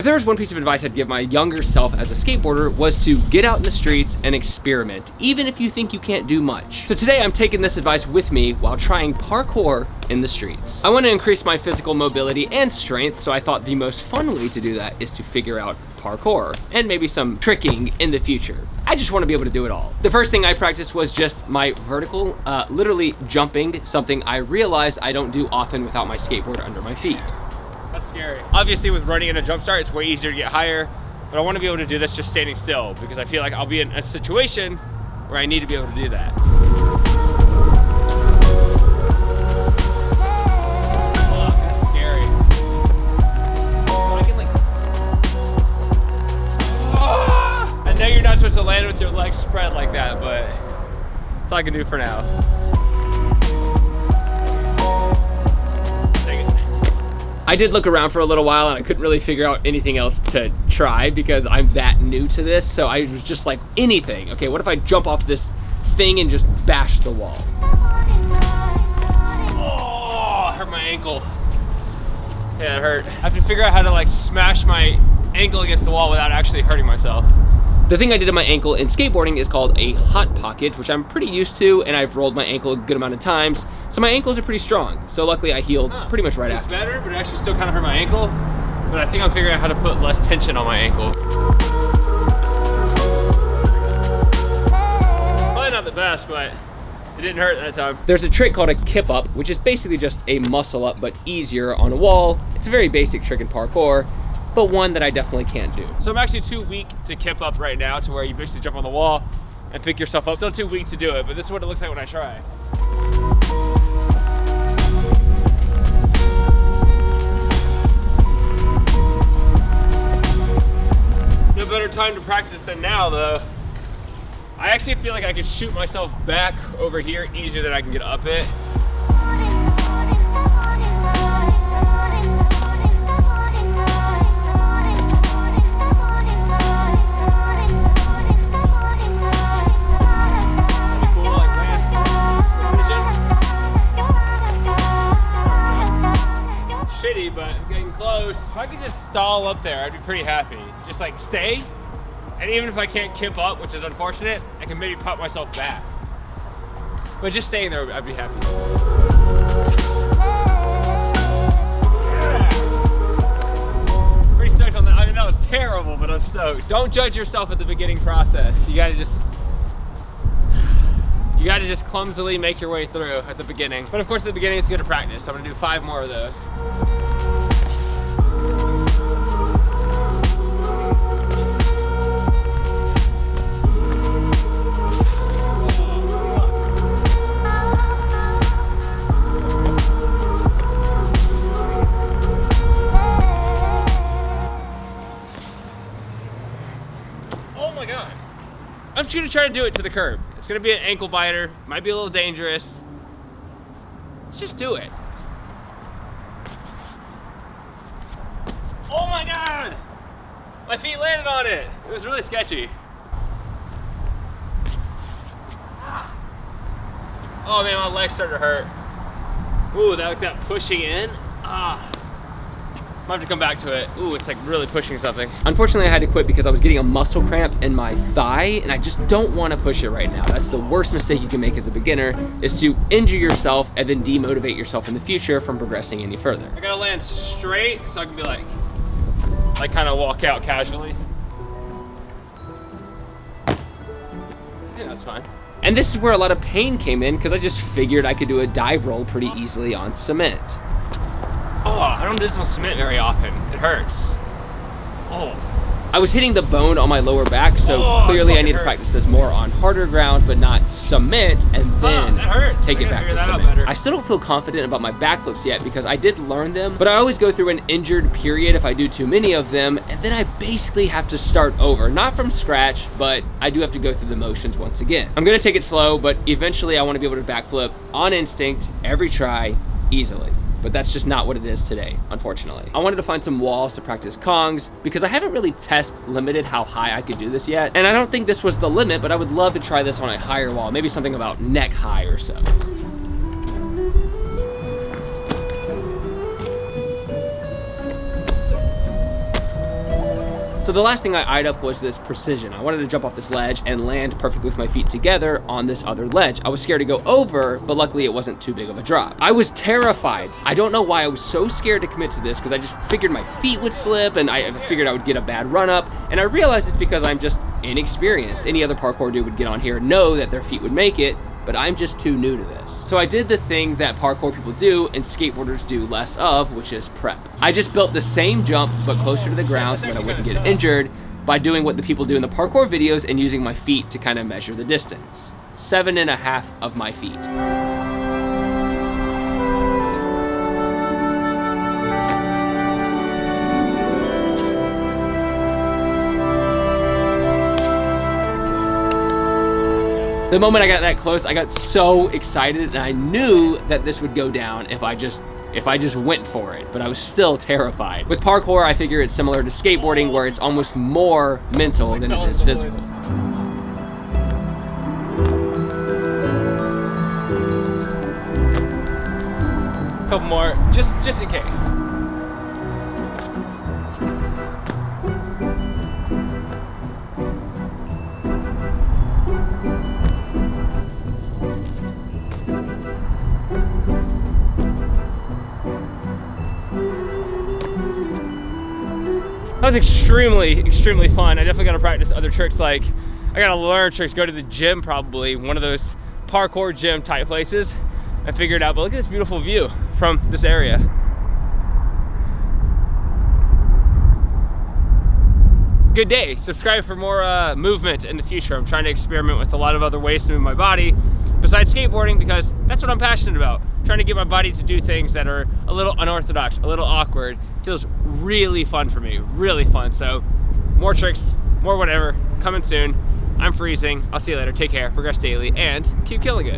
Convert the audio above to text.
If there was one piece of advice I'd give my younger self as a skateboarder was to get out in the streets and experiment, even if you think you can't do much. So today I'm taking this advice with me while trying parkour in the streets. I want to increase my physical mobility and strength, so I thought the most fun way to do that is to figure out parkour and maybe some tricking in the future. I just want to be able to do it all. The first thing I practiced was just my vertical, literally jumping, something I realized I don't do often without my skateboard under my feet. That's scary. Obviously with running in a jump start, it's way easier to get higher, but I want to be able to do this just standing still because I feel like I'll be in a situation where I need to be able to do that. Oh, that's scary. I know you're not supposed to land with your legs spread like that, but that's all I can do for now. I did look around for a little while and I couldn't really figure out anything else to try because I'm that new to this. So I was just like, anything. Okay, what if I jump off this thing and just bash the wall? Oh, hurt my ankle. Yeah, it hurt. I have to figure out how to like smash my ankle against the wall without actually hurting myself. The thing I did to my ankle in skateboarding is called a hot pocket, which I'm pretty used to, and I've rolled my ankle a good amount of times, so my ankles are pretty strong. So luckily I healed pretty much right after. It's better, but it actually still kind of hurt my ankle. But I think I'm figuring out how to put less tension on my ankle. Probably not the best, but it didn't hurt that time. There's a trick called a Kip Up, which is basically just a muscle up, but easier on a wall. It's a very basic trick in parkour, but one that I definitely can't do. So I'm actually too weak to Kip Up right now, to where you basically jump on the wall and pick yourself up. Still too weak to do it, but this is what it looks like when I try. No better time to practice than now though. I actually feel like I could shoot myself back over here easier than I can get up it. Shitty, but getting close. If I could just stall up there, I'd be pretty happy. Just like stay, and even if I can't Kip Up, which is unfortunate, I can maybe pop myself back. But just staying there, I'd be happy. Yeah. Pretty stoked on that. I mean, that was terrible, but I'm stoked. Don't judge yourself at the beginning process. You gotta just clumsily make your way through at the beginning. But of course at the beginning it's good to practice. So I'm gonna do 5 more of those. Oh my God. I'm just gonna try to do it to the curb. It's gonna be an ankle biter, might be a little dangerous. Let's just do it. Oh my God! My feet landed on it. It was really sketchy. Oh man, my legs started to hurt. Ooh, that pushing in. Might have to come back to it. Ooh, it's like really pushing something. Unfortunately, I had to quit because I was getting a muscle cramp in my thigh, and I just don't want to push it right now. That's the worst mistake you can make as a beginner, is to injure yourself and then demotivate yourself in the future from progressing any further. I gotta land straight so I can be like kind of walk out casually. Yeah, that's fine. And this is where a lot of pain came in because I just figured I could do a dive roll pretty easily on cement. Oh, I don't do this on cement very often. It hurts. Oh. I was hitting the bone on my lower back, so clearly I need to practice this more on harder ground, but not cement, and then take it back to cement. I still don't feel confident about my backflips yet because I did learn them, but I always go through an injured period if I do too many of them, and then I basically have to start over. Not from scratch, but I do have to go through the motions once again. I'm gonna take it slow, but eventually I wanna be able to backflip on instinct, every try, easily. But that's just not what it is today, unfortunately. I wanted to find some walls to practice kongs because I haven't really test limited how high I could do this yet. And I don't think this was the limit, but I would love to try this on a higher wall, maybe something about neck high or so. So the last thing I eyed up was this precision. I wanted to jump off this ledge and land perfectly with my feet together on this other ledge. I was scared to go over, but luckily it wasn't too big of a drop. I was terrified. I don't know why I was so scared to commit to this, because I just figured my feet would slip and I figured I would get a bad run up. And I realized it's because I'm just inexperienced. Any other parkour dude would get on here and know that their feet would make it, but I'm just too new to this. So I did the thing that parkour people do and skateboarders do less of, which is prep. I just built the same jump, but closer to the ground so that I wouldn't get injured by doing what the people do in the parkour videos and using my feet to kind of measure the distance. 7.5 of my feet. The moment I got that close, I got so excited, and I knew that this would go down if I just went for it, but I was still terrified. With parkour, I figure it's similar to skateboarding, where it's almost more mental than it is physical. Couple more, just in case. That was extremely fun. I definitely gotta practice other tricks. Like, I gotta learn tricks, go to the gym probably, one of those parkour gym type places, and figure it out. But look at this beautiful view from this area. Good day. Subscribe for more movement in the future. I'm trying to experiment with a lot of other ways to move my body besides skateboarding, because that's what I'm passionate about. Trying to get my body to do things that are a little unorthodox, a little awkward. It feels really fun for me, really fun. So more tricks, more whatever, coming soon. I'm freezing. I'll see you later. Take care, progress daily, and keep killing it.